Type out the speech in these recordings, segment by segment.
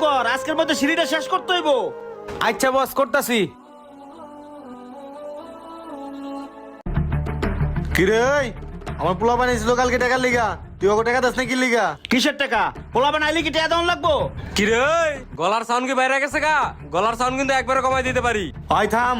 কর, আজকের মধ্যে সিঁড়িটা শেষ করতে হইব। আচ্ছা বস, করতাছি। কিরে ওই আমার পোলা বানাইছিল কালকে টাকার লিগা, তুই ওকে টাকা দাস না কি লিগা? কিসের টাকা? পোলা বানাইলে কি টাকা দেওয়ান লাগবো? কিরে গলার সাউন্ড কি বাইরে গেছে গা? গলার সাউন্ড কিন্তু একবারে কমাই দিতে পারি। আয় থাম,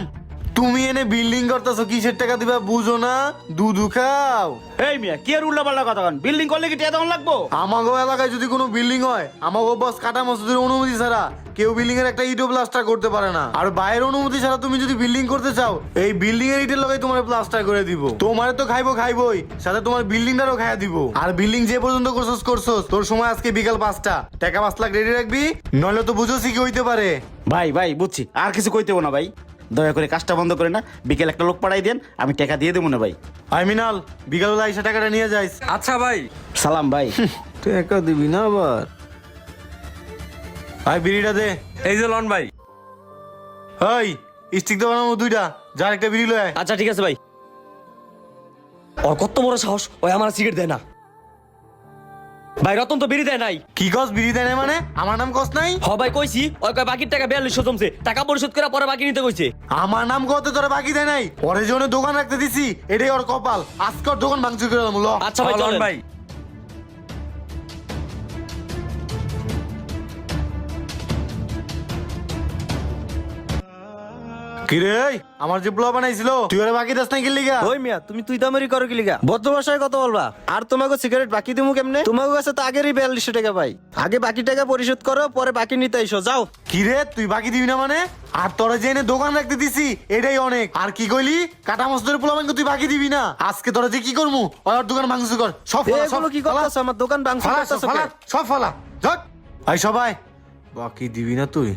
তুমি এনে বিল্ডিং করতেছো, কিসের টাকা দিবা বুঝো না? দুধু খাও। এই মিয়া কি আর উল্টা পাল্টা কথা কন? বিল্ডিং করলে কি টাকা দেওয়ান লাগবো? আমাগো এলাকায় যদি কোনো বিল্ডিং হয়, আমাগো বস কাটা মসজিদের অনুমতি ছাড়া কেউ বিল্ডিং এর একটা ইটও প্লাস্টার করতে পারে না। আর বাইরের অনুমতি ছাড়া তুমি যদি বিল্ডিং করতে চাও, এই বিল্ডিং এর ইটের লগাই তোমার প্লাস্টার করে দিব। তোমার তো খাইবই, সাথে তোমার বিল্ডিংটারও খাইয়া দিব। আর বিল্ডিং যে পর্যন্ত করছস তোর সময় আজকে বিকাল 5টা, টাকা 5 লাখ রেডি রাখবি, নইলে তো বুঝোছি কি হইতে পারে। ভাই ভাই বুঝছি, আর কিছু কইতে হবো না ভাই। দয়া করে কাজটা বন্ধ করে না, বিকেল একটা লোক পাঠাই দেন, আমি টাকা দিয়ে দেবো না ভাই। আই মিনাল, বিকালবেলা এসে টাকাটা নিয়ে যাইস। আচ্ছা ভাই। সালাম ভাই। টাকা দিবি না আবার? আই বিড়িটা দে। এই যে লন ভাই। ওই স্টিক তো বানাবো 2টা, যার একটা বিড়ি লয়। আচ্ছা ঠিক আছে ভাই। ওর কত বড় সাহস, ওই আমার সিগারেট দেয় না। ভাই রতন তো বিড়ি দেয় নাই। কি কস বিড়ি দেয় না মানে? আমার নাম কস নাই? হ ভাই কইছি, ওই কয় বাকির টাকা 4200 জমছে, টাকা পরিশোধ করে পরে বাকি নিতে কইছে। আমার নাম কত তোরা বাকি দেয় নাই? ওরে জন্য দোকান রাখতে দিছি, এটাই ওর কপাল। আজকে ওর দোকান ভাঙচুর করে দিলাম। ল আচ্ছা ভাই লন চলেন ভাই। কিরে আমার যে পোলা বানাইছিল, তুই ওরে বাকি দাস নাই কি লিগা? ওই মিয়া তুমি তুই দামারি করো কি লিগা? ভদ্র ভাষায় কথা বলবা। আর তোমাকে সিগারেট বাকি দিমু কেমনে? তোমাকে কাছে তো আগেরই 4200 টাকা পাই। আগে বাকি টাকা পরিশোধ করো, পরে বাকি নিতে আইসো, যাও। কিরে তুই বাকি দিবি না মানে? আর তোরা যে এনে দোকান রাখতে দিছি এটাই অনেক। আর কি কইলি? কাটা মসজিদের পোলা বানাইকে তুই বাকি দিবি না? আজকে তোরা যে কি করমু, ওর দোকান ভাঙচুর কর। সব ফালা, সব এগুলো কি করতেছ? আমার দোকান ভাঙচুর ফালা, করতেছ সব ফালা, কে? সব ফালা। যাক আই সবাই, বাকি দিবি না তুই?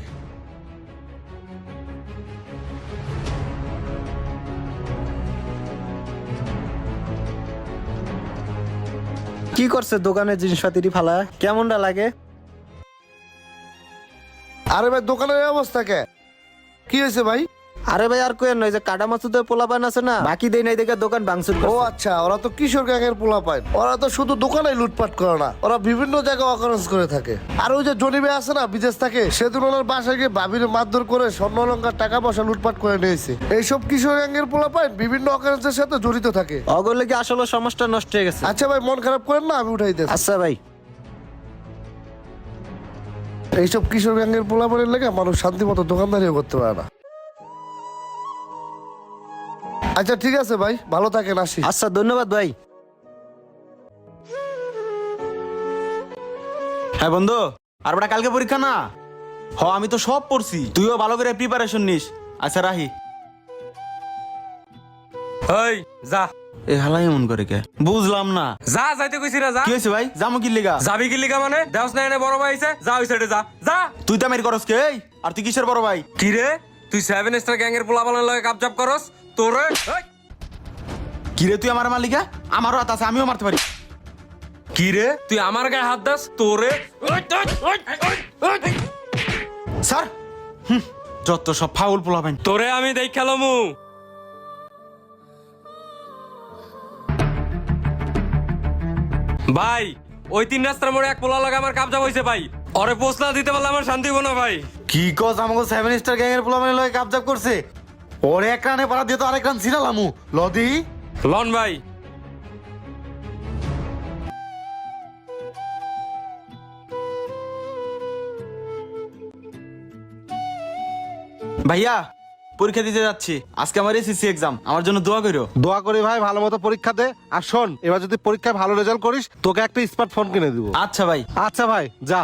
কি করছে দোকানের জিনিসপাতি ফালা? কেমনটা লাগে? আরে ভাই দোকানের এই অবস্থা কে? কি হয়েছে ভাই? আরে ভাই আর কোয়েন নয় যে কাটা মাসুদের পোলাপান আছে না, বাকি দেই নাই দেখে দোকান ভাঙচুর ও করছে। আচ্ছা, ওরা তো কিশোর গ্যাংয়ের পোলা পায়। ওরা তো শুধু দোকানে লুটপাট করে না, ওরা বিভিন্ন জায়গায় অকারেন্স করে থাকে। আর ওই যে জনি ভাই আছে না, বিদেশ থাকে, সেদিন ওনার বাসায় গিয়ে ভাবির মারধর করে স্বর্ণ অলংকার টাকা পয়সা লুটপাট করে নিয়েছে। এইসব কিশোর গ্যাংয়ের পোলা পায় বিভিন্ন অকারেন্সের সাথে জড়িত থাকে। অগলে কি আসলে সমাজটা নষ্ট হয়ে গেছে। আচ্ছা ভাই মন খারাপ করেন না, আমি উঠাই দিচ্ছি। আচ্ছা ভাই। এইসব কিশোর গ্যাংয়ের পোলা পানের লেগে মানুষ শান্তি মতো দোকানদারিও করতে পারে না। আচ্ছা ঠিক আছে ভাই, ভালো থাকেন, আসি। আচ্ছা ধন্যবাদ ভাই। হ্যাঁ বন্ধু, আর বেটা কালকে পরীক্ষা না? আমি তো সব পড়ছি, তুইও ভালো করে প্রিপারেশন নিস। আচ্ছা রাহি। ওই যা। এ হালাই এমন করে কে বুঝলাম না। যা যাইতে কইছি না, যা। কি হয়েছে ভাই? যামো কি লিগা? যাবি কি লিগা মানে? দেওস না এনে বড় ভাই আইছে, যা ওই সাইডে যা। যা। তুই তো মেরি করস কে? আর তুই কিসের বড় ভাই? কি রে তুই 7 স্টার গ্যাংয়ের পোলা বানার লগে কাপজাপ করস? তোরে কি রে তুই আমার মালিকা? আমারও হাত আছে, আমিও মারতে পারি। কি রে তুই আমার গায়ে হাত দাস? তোরে স্যার যত সব ফাউল পোলা ভাই। তোরে আমি দেখ খেলামু। ভাই ওই 3 রাস্তার মোড়ে এক পোলা লাগে আমার কাপজাপ হইছে ভাই। ওরে পোস্ট না দিতে পারলে আমার শান্তি হবো না ভাই। কি কস? আমাকে 7 স্টার গ্যাংয়ের পোলা বানাই লয় কাবজাব করছে। ওরে এক রানে পাড়া দিয়ে তো আরেক রান ছিড়ালামু। লদি লন ভাই। ভাইয়া পরীক্ষা দিতে যাচ্ছি, আজকে আমার এসএসসি এক্সাম, আমার জন্য দোয়া করো। দোয়া করি ভাই, ভালো মতো পরীক্ষা দে। আর শোন, এবার যদি পরীক্ষায় ভালো রেজাল্ট করিস তোকে একটা স্মার্টফোন কিনে দিব। আচ্ছা ভাই। আচ্ছা ভাই যা।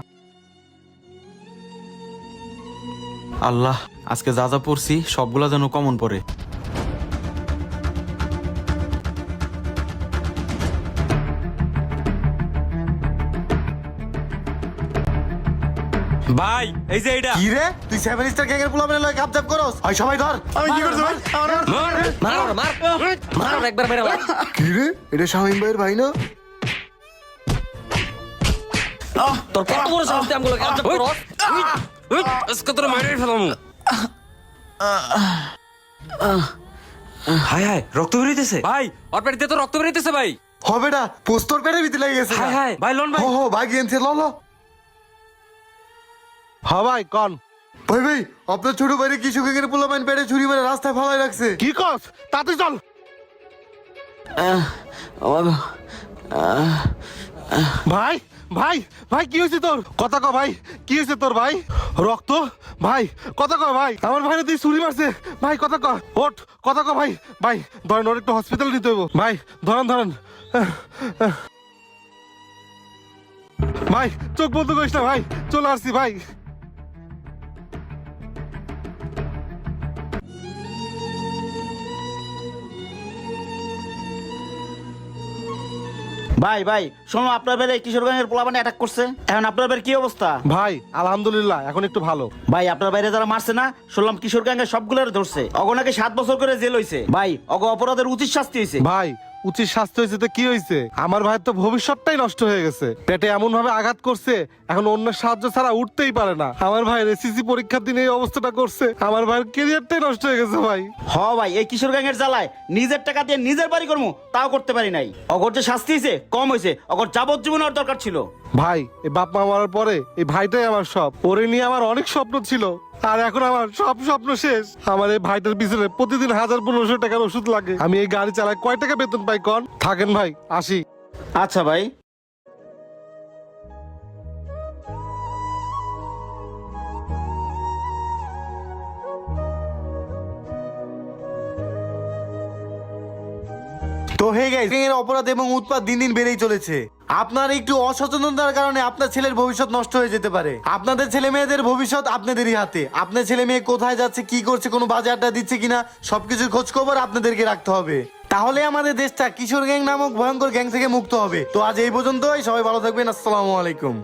আল্লাহ, আজকে যা যা পড়ছি সবগুলা যেন কমন পড়ে। ভাই এই যে এইটা। কি রে তুই 7 স্টার গ্যাংয়ের পোলা বানাই লয় কাবজাব করস? হয় সবাই ধর। আমি কি করছি ভাই? মার। মার ওরে, মার মার ওরে, একবার মেরে মার। কি রে এটা শামিম ভাইয়ের ভাই না? তোর কত বড় সাহস তুই আমগুলো কাজ করো? আজকে তোর মাইরে ফেলামু। হায় হায় রক্ত বেরিয়েছে ভাই। ওর পেট দিয়ে তো রক্ত বেরিয়েছে ভাই। হবে না, পোস্টর পেটে ভিতরে লেগে গেছে। হায় হায় ভাই লন ভাই। হো ভাই গেনছে। ল ল হ্যাঁ ভাই কন ভাই ভাই আপনার ছোট ভাইরে কৃষক গ্যাংয়ের পোলাপাইন পেটে ছুরি মেরে রাস্তায় ফালাই রাখছে। কি কস তাতে চল ভাই ভাই ভাই কি হয়েছে তোর কথা ক ভাই কি হয়েছে তোর ভাই রক্ত ভাই কথা ক ভাই আমার ভাইরে তুই ছুরি মারছে ভাই কথা ক ওঠ কথা ক ভাই ভাই ধরেন ওর একটু হসপিটাল নিতে হইব ভাই ধরেন ধরেন ভাই চোখ বন্ধ করিস না ভাই চলে আসছি ভাই ভাই ভাই শোনো, আপনার বেড়ে কিশোরগঞ্জের পোলাপানে অ্যাটাক করছে, এখন আপনার বের কি অবস্থা? ভাই আলহামদুলিল্লাহ এখন একটু ভালো ভাই আপনার বাইরে যারা মারছে না, শুনলাম কিশোরগঞ্জের সবগুলোর ধরছে, অগনাকে 7 বছর করে জেল হইছে। ভাই অগ অপরাধের উচিত শাস্তি হইছে। ভাই উচিত শাস্তি হয়েছে তো কি হয়েছে আমার ভাইয়ের তো ভবিষ্যৎটাই নষ্ট হয়ে গেছে পেটে এমন ভাবে আঘাত করছে এখন অন্যের সাহায্য ছাড়া উঠতেই পারে না আমার ভাইয়ের এসএসসি পরীক্ষার দিনে এই অবস্থাটা করছে আমার ভাইয়ের ক্যারিয়ারটাই নষ্ট হয়ে গেছে ভাই হ ভাই, এই কিশোরগঞ্জের জ্বালায় নিজের টাকা দিয়ে নিজের বাড়ি করবো তাও করতে পারি নাই। অগর যে শাস্তি হয়েছে কম হয়েছে, অগর যাবজ্জীবন হওয়ার দরকার ছিল। ভাই এই বাপ মা মারার পরে এই ভাইটাই আমার সব ওরে নিয়ে আমার অনেক স্বপ্ন ছিল আর এখন আমার সব স্বপ্ন শেষ আমার এই ভাইটার পিছনে প্রতিদিন 1000-1500 টাকার ওষুধ লাগে আমি এই গাড়ি চালাই কয় টাকা বেতন পাই কন থাকেন ভাই আসি আচ্ছা ভাই। তো হে গাইস, গ্যাংয়ের অপরাধ এবং উৎপাত দিন দিন বেড়েই চলেছে। আপনার একটু অসচেতনতার কারণে আপনার ছেলের ভবিষ্যৎ নষ্ট হয়ে যেতে পারে। আপনাদের ছেলে মেয়েদের ভবিষ্যৎ আপনাদেরই হাতে। আপনার ছেলে মেয়ে কোথায় যাচ্ছে, কি করছে, কোনো বাজে আড্ডা দিচ্ছে কিনা, সবকিছুর খোঁজ খবর আপনাদেরকে রাখতে হবে। তাহলে আমাদের দেশটা কিশোর গ্যাং নামক ভয়ঙ্কর গ্যাং থেকে মুক্ত হবে। তো আজ এই পর্যন্তই, সবাই ভালো থাকবেন। আসসালামু আলাইকুম।